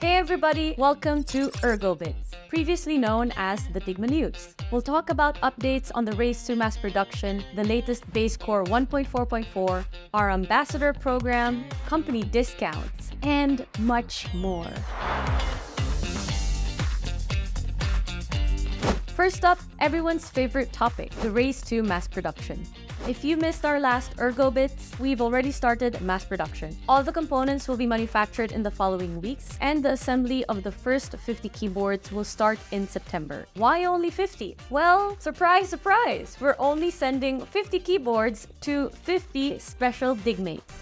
Hey everybody, welcome to Ergobits, previously known as the Dygma News. We'll talk about updates on the race to mass production, the latest Bazecor 1.4.4, our ambassador program, company discounts, and much more. First up, everyone's favorite topic, the race to mass production. If you missed our last Ergobits, we've already started mass production. All the components will be manufactured in the following weeks, and the assembly of the first 50 keyboards will start in September. Why only 50? Well, surprise, surprise! We're only sending 50 keyboards to 50 special Dygmates.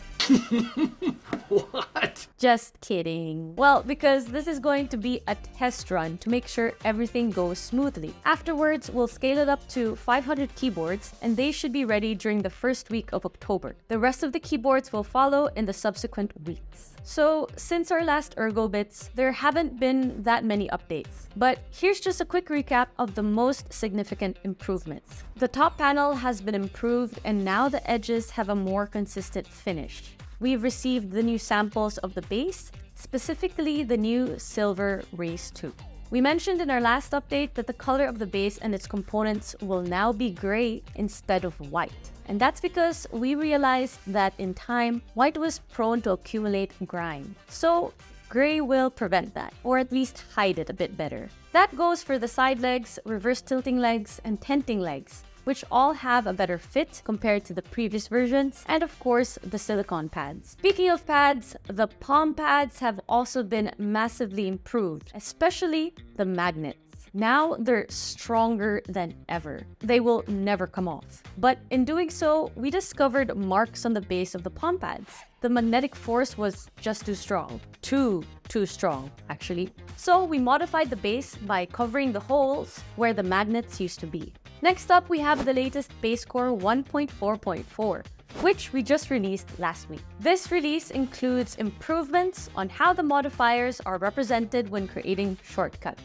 What? Just kidding. Well, because this is going to be a test run to make sure everything goes smoothly. Afterwards, we'll scale it up to 500 keyboards, and they should be ready during the first week of October. The rest of the keyboards will follow in the subsequent weeks. So, since our last Ergobits, there haven't been that many updates. But here's just a quick recap of the most significant improvements. The top panel has been improved, and now the edges have a more consistent finish. We've received the new samples of the base, specifically the new Silver Raise 2. We mentioned in our last update that the color of the base and its components will now be gray instead of white. And that's because we realized that in time, white was prone to accumulate grime. So gray will prevent that, or at least hide it a bit better. That goes for the side legs, reverse tilting legs, and tenting legs, which all have a better fit compared to the previous versions, and of course, the silicone pads. Speaking of pads, the palm pads have also been massively improved, especially the magnets. Now they're stronger than ever. They will never come off. But in doing so, we discovered marks on the base of the palm pads. The magnetic force was just too strong. Too strong, actually. So we modified the base by covering the holes where the magnets used to be. Next up, we have the latest Bazecor 1.4.4, which we just released last week. This release includes improvements on how the modifiers are represented when creating shortcuts.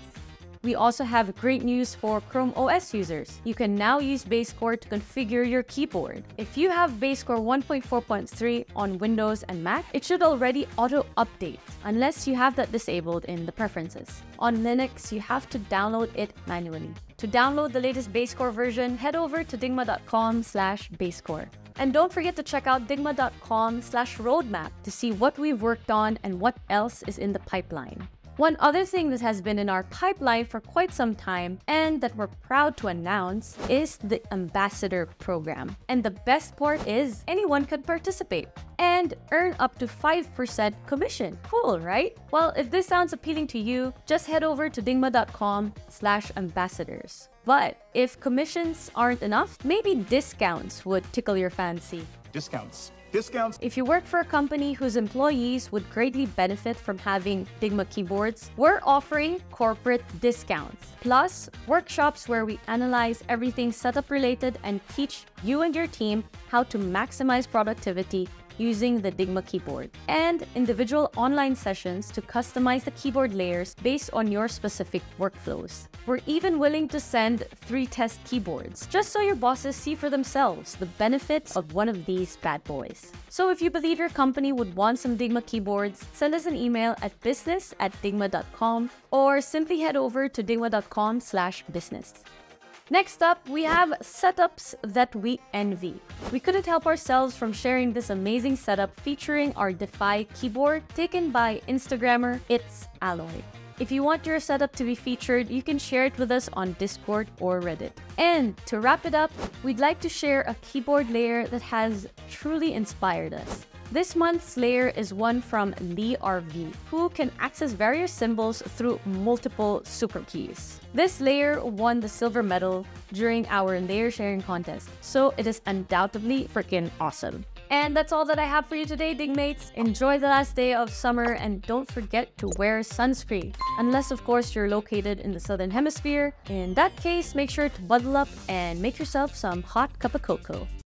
We also have great news for Chrome OS users. You can now use Bazecor to configure your keyboard. If you have Bazecor 1.4.3 on Windows and Mac, it should already auto-update, unless you have that disabled in the preferences. On Linux, you have to download it manually. To download the latest Bazecor version, head over to dygma.com/Bazecor. And don't forget to check out dygma.com/roadmap to see what we've worked on and what else is in the pipeline. One other thing that has been in our pipeline for quite some time and that we're proud to announce is the ambassador program. And the best part is anyone can participate and earn up to 5% commission. Cool, right? Well, if this sounds appealing to you, just head over to dygma.com/ambassadors. But if commissions aren't enough, maybe discounts would tickle your fancy. Discounts. If you work for a company whose employees would greatly benefit from having Dygma keyboards, we're offering corporate discounts, plus workshops where we analyze everything setup related and teach you and your team how to maximize productivity using the Dygma keyboard, and individual online sessions to customize the keyboard layers based on your specific workflows. We're even willing to send 3 test keyboards, just so your bosses see for themselves the benefits of one of these bad boys. So if you believe your company would want some Dygma keyboards, send us an email at business@dygma.com or simply head over to dygma.com/business. Next up, we have setups that we envy. We couldn't help ourselves from sharing this amazing setup featuring our Defy keyboard taken by Instagrammer It's Alloy. If you want your setup to be featured, you can share it with us on Discord or Reddit. And to wrap it up, we'd like to share a keyboard layer that has truly inspired us. This month's layer is one from Lee RV, who can access various symbols through multiple super keys. This layer won the silver medal during our layer sharing contest, so it is undoubtedly freaking awesome. And that's all that I have for you today, Dygmates. Enjoy the last day of summer and don't forget to wear sunscreen. Unless, of course, you're located in the Southern Hemisphere. In that case, make sure to bundle up and make yourself some hot cup of cocoa.